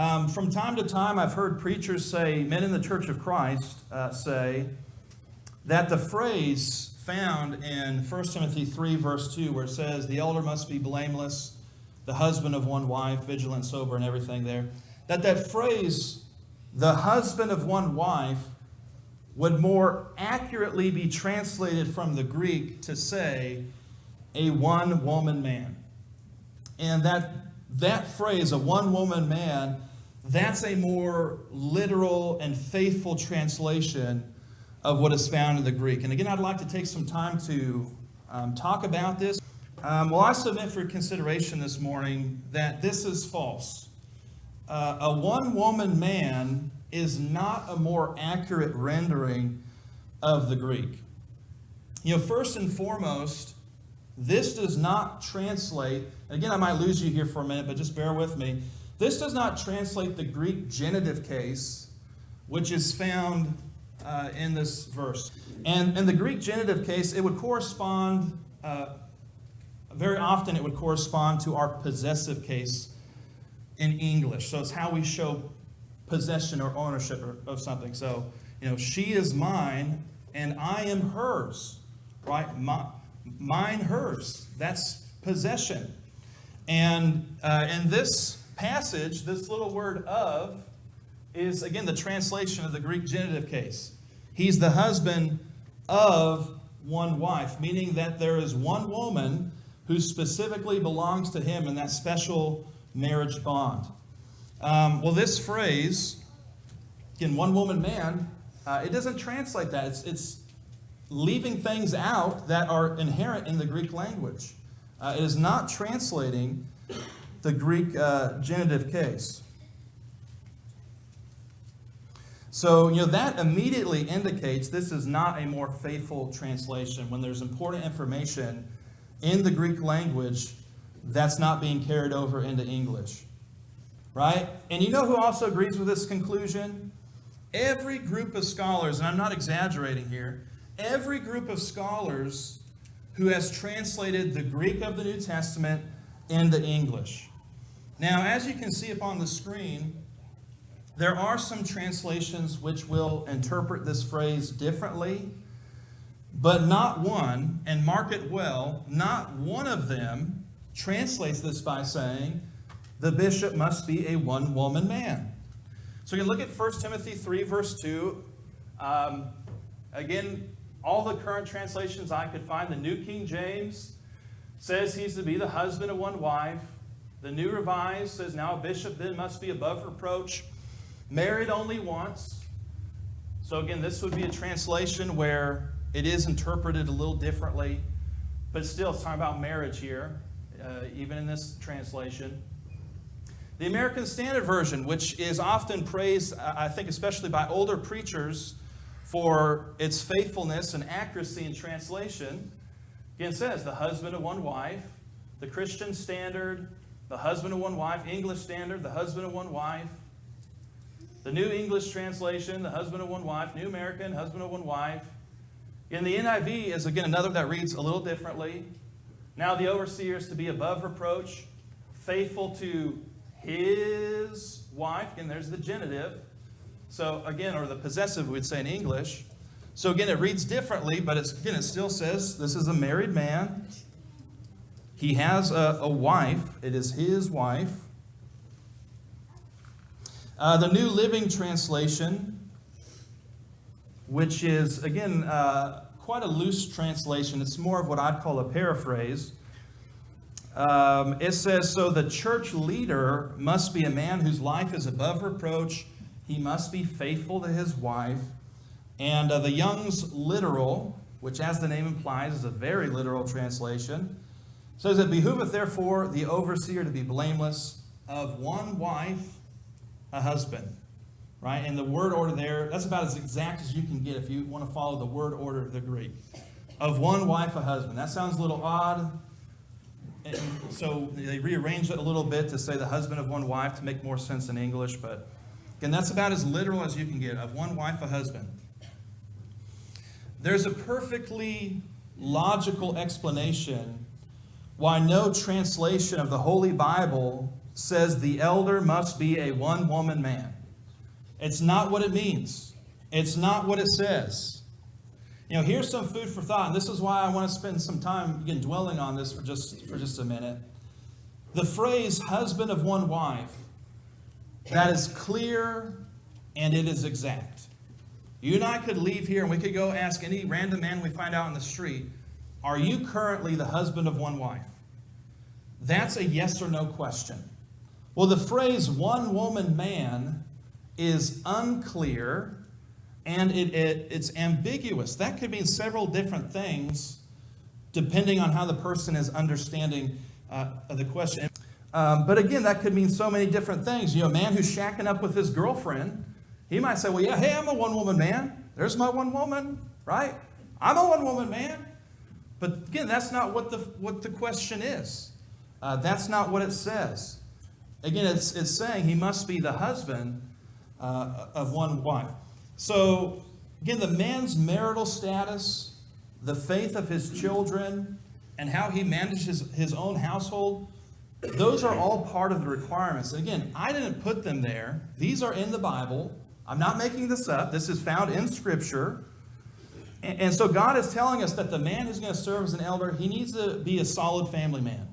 From time to time, I've heard preachers say, men in the Church of Christ say, that the phrase found in 1 Timothy 3, verse 2, where it says, the elder must be blameless, the husband of one wife, vigilant, sober, and everything there, that phrase, the husband of one wife, would more accurately be translated from the Greek to say, a one-woman man. And that phrase, a one-woman man, that's a more literal and faithful translation of what is found in the Greek. And again, I'd like to take some time to talk about this. Well, I submit for consideration this morning that this is false. A one-woman man is not a more accurate rendering of the Greek. You know, first and foremost, this does not translate, and again, I might lose you here for a minute, but just bear with me. This does not translate the Greek genitive case, which is found in this verse. And in the Greek genitive case, it would correspond, very often it would correspond to our possessive case in English. So it's how we show possession or ownership of something. So, you know, she is mine and I am hers, right? Mine, hers. That's possession. And in this passage, this little word of is, again, the translation of the Greek genitive case. He's the husband of one wife, meaning that there is one woman who specifically belongs to him in that special marriage bond. Well, this phrase, again, one woman man, it doesn't translate that. It's leaving things out that are inherent in the Greek language. It is not translating the Greek genitive case. So, you know, that immediately indicates this is not a more faithful translation when there's important information in the Greek language that's not being carried over into English. Right? And you know who also agrees with this conclusion? Every group of scholars, and I'm not exaggerating here, every group of scholars who has translated the Greek of the New Testament into English. Now, as you can see up on the screen, there are some translations which will interpret this phrase differently, but not one, and mark it well, not one of them translates this by saying, the bishop must be a one-woman man. So you can look at 1 Timothy 3, verse 2. Again, all the current translations I could find, the New King James says he's to be the husband of one wife. The New Revised says, now a bishop then must be above reproach, married only once. So again, this would be a translation where it is interpreted a little differently, but still it's talking about marriage here, even in this translation. The American Standard Version, which is often praised, I think especially by older preachers, for its faithfulness and accuracy in translation, again says the husband of one wife. The Christian Standard, the husband of one wife. English Standard, the husband of one wife. The New English Translation, the husband of one wife. New American, husband of one wife. And the NIV is, again, another that reads a little differently. Now the overseer is to be above reproach, faithful to his wife, and there's the genitive. So again, or the possessive we would say in English. So again, it reads differently, but it still says this is a married man. He has a wife. It is his wife. The New Living Translation, which is, again, quite a loose translation. It's more of what I'd call a paraphrase. It says, so the church leader must be a man whose life is above reproach. He must be faithful to his wife. And the Young's Literal, which as the name implies is a very literal translation, says, it behooveth therefore the overseer to be blameless, of one wife, a husband. Right? And the word order there, that's about as exact as you can get if you want to follow the word order of the Greek. Of one wife, a husband. That sounds a little odd. And so they rearranged it a little bit to say the husband of one wife to make more sense in English. But again, that's about as literal as you can get. Of one wife, a husband. There's a perfectly logical explanation why no translation of the Holy Bible says the elder must be a one-woman man. It's not what it means. It's not what it says. Here's some food for thought, and this is why I want to spend some time again dwelling on this for just a minute. The phrase husband of one wife, that is clear and it is exact. You and I could leave here and we could go ask any random man we find out on the street, are you currently the husband of one wife? That's a yes or no question. Well, the phrase one woman man is unclear and it's ambiguous. That could mean several different things depending on how the person is understanding the question. But again, that could mean so many different things. A man who's shacking up with his girlfriend, he might say, well, yeah, hey, I'm a one-woman man. There's my one woman, right? I'm a one-woman man. But again, that's not what the question is. That's not what it says. Again, it's saying he must be the husband of one wife. So, again, the man's marital status, the faith of his children, and how he manages his own household, those are all part of the requirements. And again, I didn't put them there. These are in the Bible. I'm not making this up. This is found in Scripture. And so God is telling us that the man who's going to serve as an elder, he needs to be a solid family man.